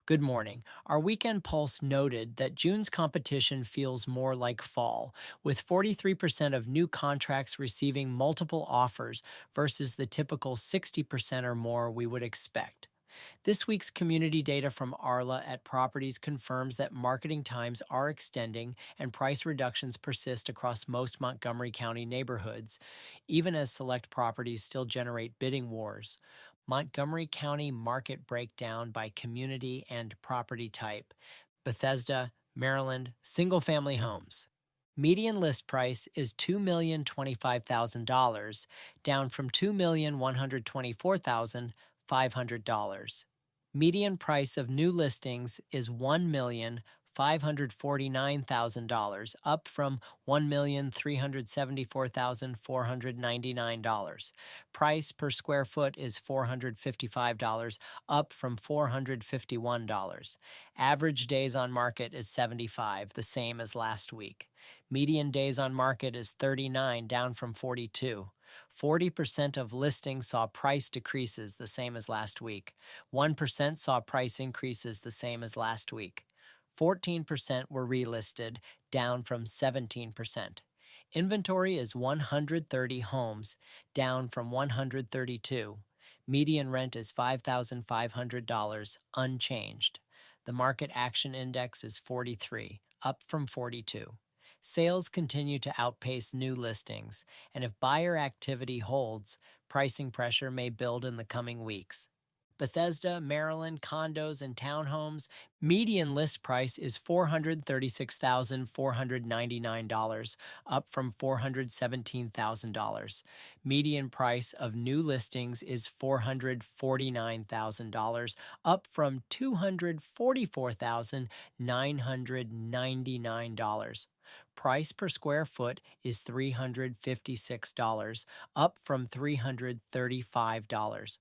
Good morning. Our weekend pulse noted that June's competition feels more like fall, with 43% of new contracts receiving multiple offers versus the typical 60% or more we would expect. This week's community data from Arla at Properties confirms that marketing times are extending and price reductions persist across most Montgomery County neighborhoods, even as select properties still generate bidding wars. Montgomery County market breakdown by community and property type. Bethesda, Maryland, single family homes. Median list price is $2,025,000, down from $2,124,500. Median price of new listings is $1,549,000, up from $1,374,499. Price per square foot is $455, up from $451. Average days on market is 75, the same as last week. Median days on market is 39, down from 42. 40% of listings saw price decreases, the same as last week. 1% saw price increases, the same as last week. 14% were relisted, down from 17%. Inventory is 130 homes, down from 132. Median rent is $5,500, unchanged. The Market Action Index is 43, up from 42. Sales continue to outpace new listings, and if buyer activity holds, pricing pressure may build in the coming weeks. Bethesda, Maryland, condos and townhomes, median list price is $436,499, up from $417,000. Median price of new listings is $449,000, up from $244,999. Price per square foot is $356, up from $335.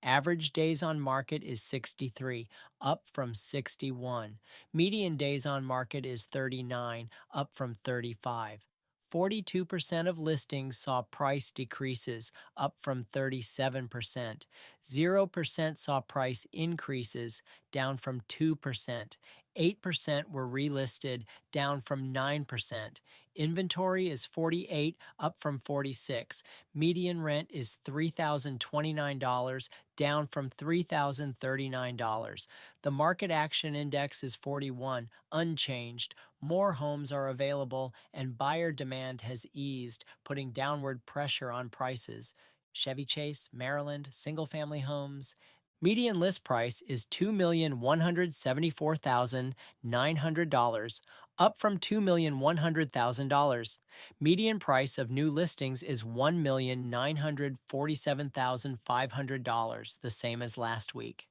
Average days on market is 63, up from 61. Median days on market is 39, up from 35. 42% of listings saw price decreases, up from 37%. 0% saw price increases, down from 2%. 8% were relisted, down from 9%. Inventory is 48, up from 46. Median rent is $3,029, down from $3,039. The Market Action Index is 41, unchanged. More homes are available, and buyer demand has eased, putting downward pressure on prices. Chevy Chase, Maryland, single-family homes. Median list price is $2,174,900, up from $2,100,000. Median price of new listings is $1,947,500, the same as last week.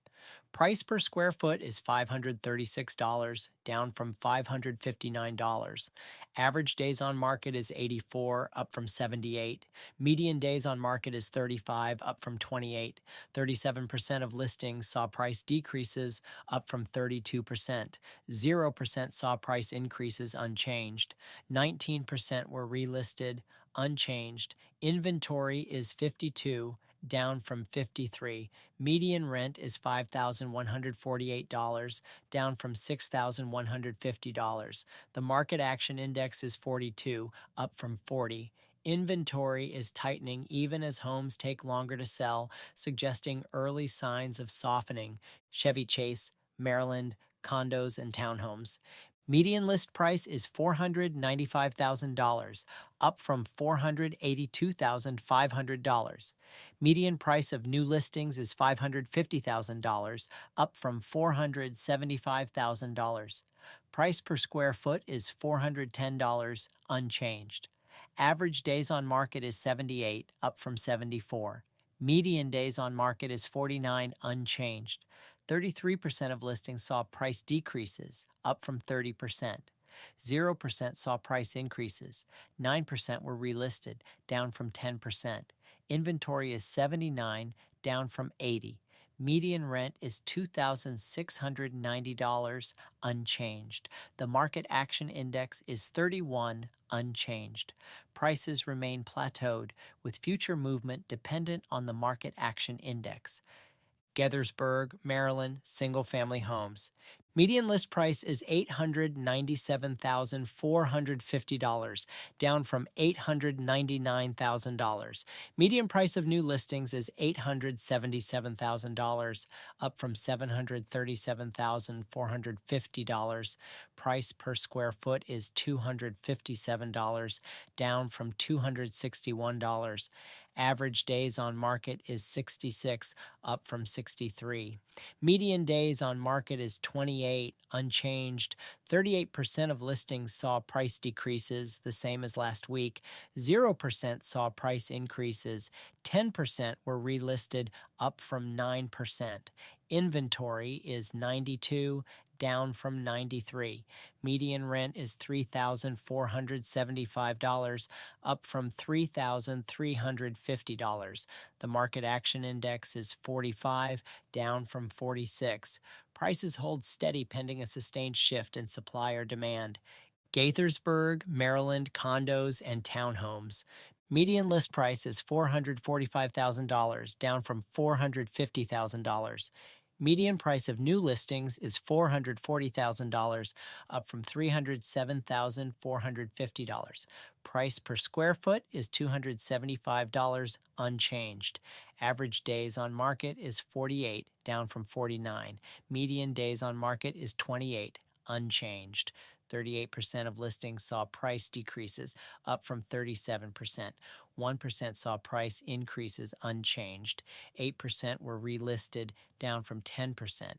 Price per square foot is $536, down from $559. Average days on market is 84, up from 78. Median days on market is 35, up from 28. 37% of listings saw price decreases, up from 32%. 0% saw price increases, unchanged. 19% were relisted, unchanged. Inventory is 52, down from 53. Median rent is $5,148, down from $6,150. The Market Action Index is 42, up from 40. Inventory is tightening even as homes take longer to sell, suggesting early signs of softening. Chevy Chase, Maryland, condos and townhomes. Median list price is $495,000, up from $482,500. Median price of new listings is $550,000, up from $475,000. Price per square foot is $410, unchanged. Average days on market is 78, up from 74. Median days on market is 49, unchanged. 33% of listings saw price decreases, up from 30%. 0% saw price increases. 9% were relisted, down from 10%. Inventory is 79, down from 80. Median rent is $2,690, unchanged. The Market Action Index is 31, unchanged. Prices remain plateaued, with future movement dependent on the Market Action Index. Gaithersburg, Maryland, single-family homes. Median list price is $897,450, down from $899,000. Median price of new listings is $877,000, up from $737,450. Price per square foot is $257, down from $261. Average days on market is 66, up from 63. Median days on market is 28, unchanged. 38% of listings saw price decreases, the same as last week. 0% saw price increases. 10% were relisted, up from 9%. Inventory is 92, down from 93. Median rent is $3,475, up from $3,350. The market action index is 45, down from 46. Prices hold steady pending a sustained shift in supply or demand. Gaithersburg, Maryland, condos and townhomes. Median list price is $445,000, down from $450,000. Median price of new listings is $440,000, up from $307,450. Price per square foot is $275, unchanged. Average days on market is 48, down from 49. Median days on market is 28, unchanged. 38% of listings saw price decreases, up from 37%. 1% saw price increases, unchanged. 8% were relisted, down from 10%.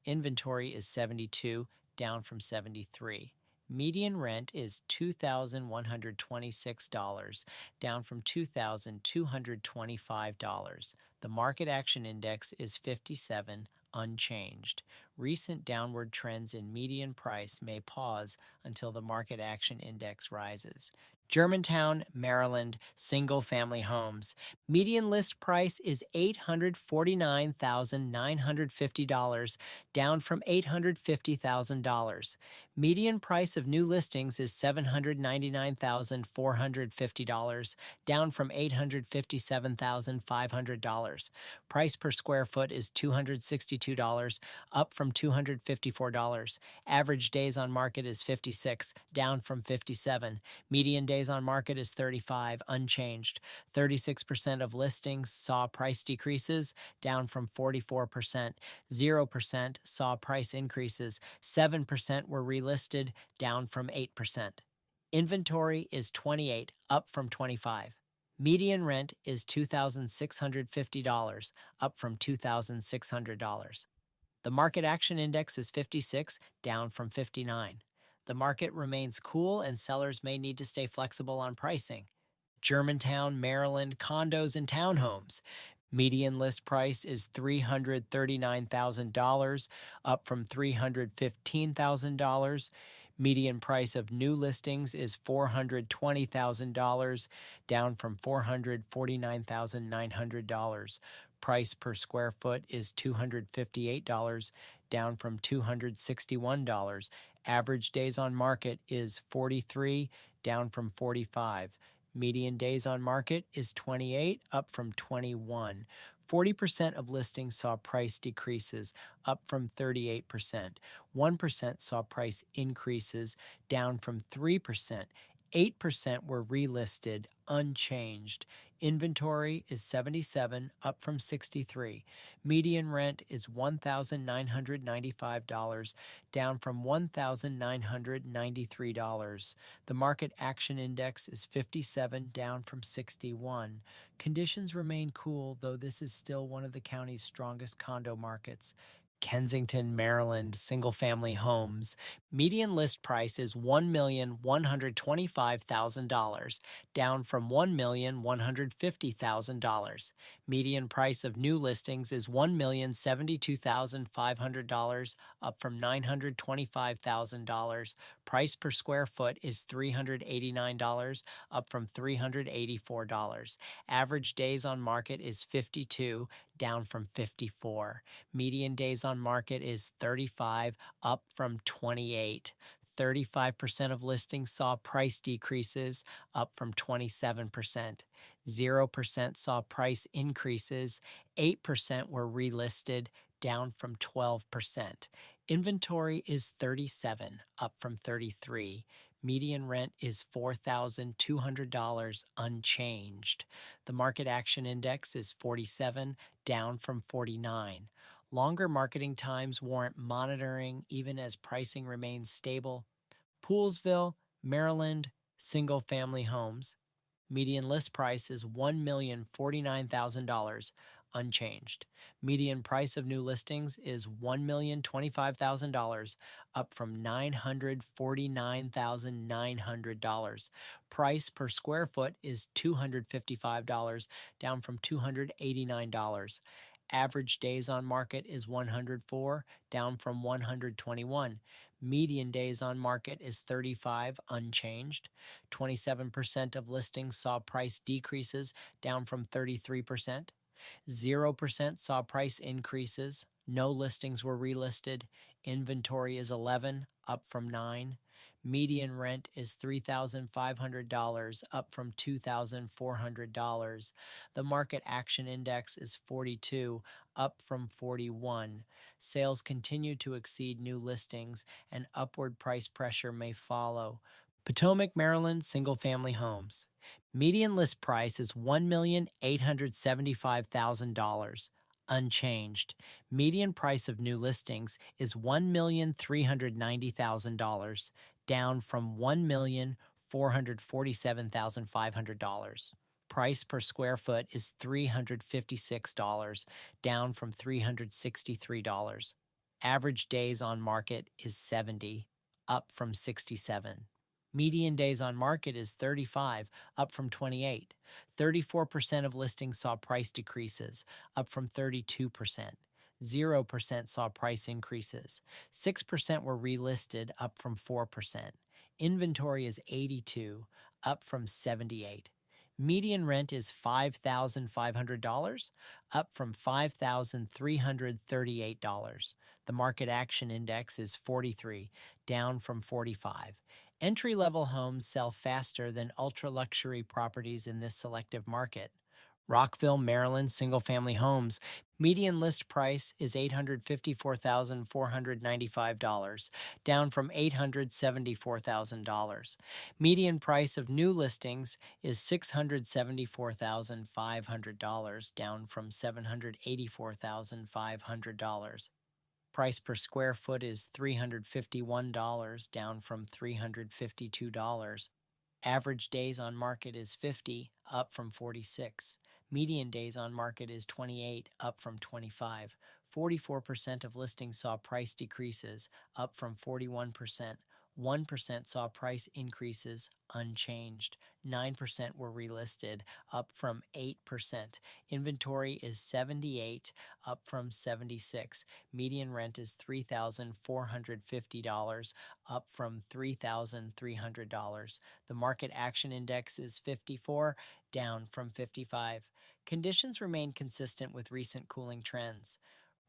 Inventory is 72, down from 73. Median rent is $2,126, down from $2,225. The market action index is 57, unchanged. Recent downward trends in median price may pause until the market action index rises. Germantown, Maryland, single-family homes. Median list price is $849,950, down from $850,000. Median price of new listings is $799,450, down from $857,500. Price per square foot is $262, up from $254. Average days on market is 56, down from 57. Median days on market is 35, unchanged. 36% of listings saw price decreases, down from 44%. 0% saw price increases. 7% were relisted, down from 8%. Inventory is 28, up from 25. Median rent is $2,650, up from $2,600. The market action index is 56, down from 59. The market remains cool and sellers may need to stay flexible on pricing. Germantown, Maryland, condos and townhomes. Median list price is $339,000, up from $315,000. Median price of new listings is $420,000, down from $449,900. Price per square foot is $258, down from $261. Average days on market is 43, down from 45. Median days on market is 28, up from 21. 40% of listings saw price decreases, up from 38%. 1% saw price increases, down from 3%. 8% were relisted, unchanged. Inventory is 77, up from 63. Median rent is $1,995, down from $1,993. The market action index is 57, down from 61. Conditions remain cool, though this is still one of the county's strongest condo markets. Kensington, Maryland, single-family homes. Median list price is $1,125,000, down from $1,150,000. Median price of new listings is $1,072,500, up from $925,000. Price per square foot is $389, up from $384. Average days on market is 52, down from 54. Median days on market is 35, up from 28. 35% of listings saw price decreases, up from 27%. 0% saw price increases, 8% were relisted, down from 12%. Inventory is 37, up from 33. Median rent is $4,200, unchanged. The market action index is 47, down from 49. Longer marketing times warrant monitoring even as pricing remains stable. Poolsville, Maryland, single-family homes. Median list price is $1,049,000, unchanged. Median price of new listings is $1,025,000, up from $949,900. Price per square foot is $255, down from $289. Average days on market is 104, down from 121. Median days on market is 35, unchanged. 27% of listings saw price decreases, down from 33%. 0% saw price increases. No listings were relisted. Inventory is 11, up from 9. Median rent is $3,500, up from $2,400. The market action index is 42, up from 41. Sales continue to exceed new listings, and upward price pressure may follow. Potomac, Maryland, single-family homes. Median list price is $1,875,000, unchanged. Median price of new listings is $1,390,000, down from $1,447,500. Price per square foot is $356, down from $363. Average days on market is 70, up from 67. Median days on market is 35, up from 28. 34% of listings saw price decreases, up from 32%. 0% saw price increases. 6% were relisted, up from 4%. Inventory is 82, up from 78. Median rent is $5,500, up from $5,338. The market action index is 43, down from 45. Entry-level homes sell faster than ultra-luxury properties in this selective market. Rockville, Maryland, single-family homes. Median list price is $854,495, down from $874,000. Median price of new listings is $674,500, down from $784,500. Price per square foot is $351, down from $352. Average days on market is 50, up from 46. Median days on market is 28, up from 25. 44% of listings saw price decreases, up from 41%. 1% saw price increases, unchanged. 9% were relisted, up from 8%. Inventory is 78, up from 76. Median rent is $3,450, up from $3,300. The market action index is 54, down from 55. Conditions remain consistent with recent cooling trends.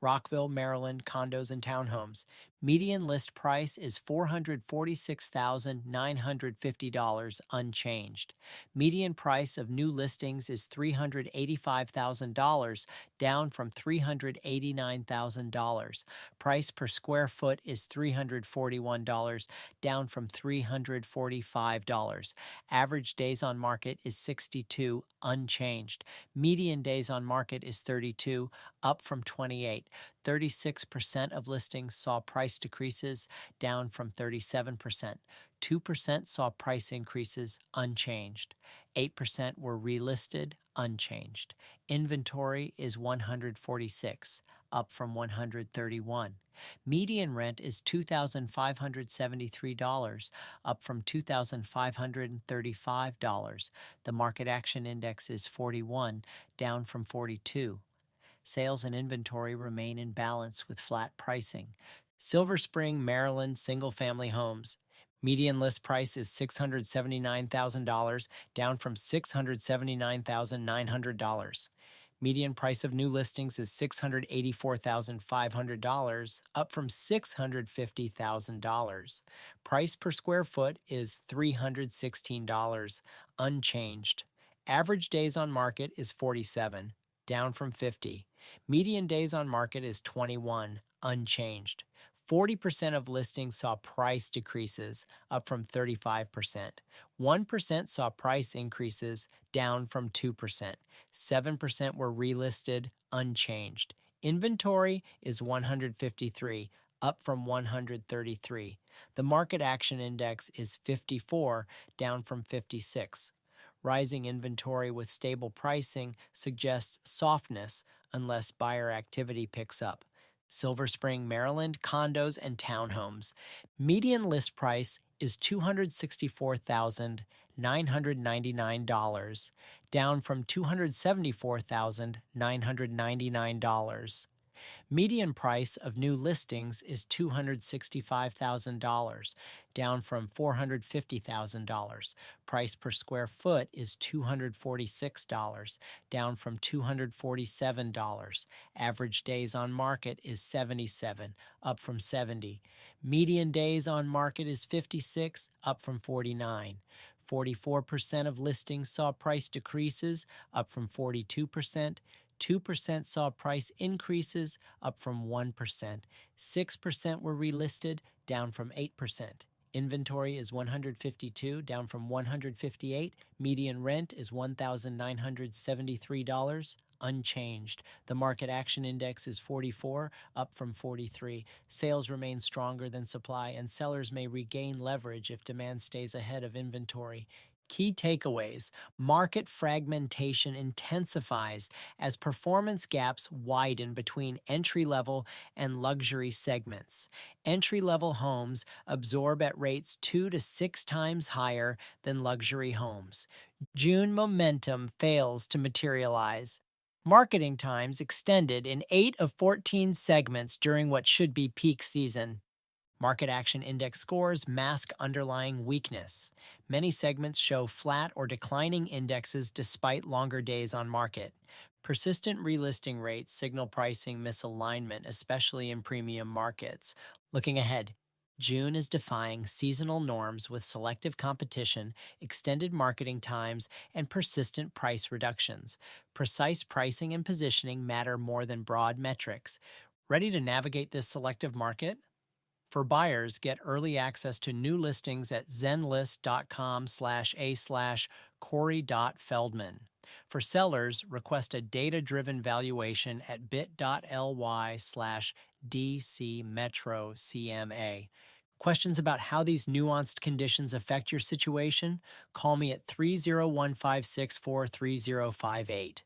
Rockville, Maryland, condos and townhomes. Median list price is $446,950, unchanged. Median price of new listings is $385,000, down from $389,000. Price per square foot is $341, down from $345. Average days on market is 62, unchanged. Median days on market is 32, up from 28. 36% of listings saw price decreases, down from 37%. 2% saw price increases, unchanged. 8% were relisted, unchanged. Inventory is 146, up from 131. Median rent is $2,573, up from $2,535. The market action index is 41, down from 42. Sales and inventory remain in balance with flat pricing. Silver Spring, Maryland, single-family homes. Median list price is $679,000, down from $679,900. Median price of new listings is $684,500, up from $650,000. Price per square foot is $316, unchanged. Average days on market is 47, down from 50. Median days on market is 21, unchanged. 40% of listings saw price decreases, up from 35%. 1% saw price increases, down from 2%. 7% were relisted, unchanged. Inventory is 153, up from 133. The market action index is 54, down from 56. Rising inventory with stable pricing suggests softness unless buyer activity picks up. Silver Spring, Maryland, condos and townhomes. Median list price is $264,999, down from $274,999. Median price of new listings is $265,000, down from $450,000. Price per square foot is $246, down from $247. Average days on market is 77, up from 70. Median days on market is 56, up from 49. 44% of listings saw price decreases, up from 42%. 2% saw price increases, up from 1%. 6% were relisted, down from 8%. Inventory is 152, down from 158. Median rent is $1,973, unchanged. The market action index is 44, up from 43. Sales remain stronger than supply, and sellers may regain leverage if demand stays ahead of inventory. Key takeaways: market fragmentation intensifies as performance gaps widen between entry-level and luxury segments. Entry-level homes absorb at rates 2 to 6 times higher than luxury homes. June momentum fails to materialize. Marketing times extended in 8 of 14 segments during what should be peak season. Market action index scores mask underlying weakness. Many segments show flat or declining indexes despite longer days on market. Persistent relisting rates signal pricing misalignment, especially in premium markets. Looking ahead, June is defying seasonal norms with selective competition, extended marketing times, and persistent price reductions. Precise pricing and positioning matter more than broad metrics. Ready to navigate this selective market? For buyers, get early access to new listings at zenlist.com/a/Corey.Feldman. For sellers, request a data-driven valuation at bit.ly/DCMetroCMA. Questions about how these nuanced conditions affect your situation? Call me at 301-564-3058.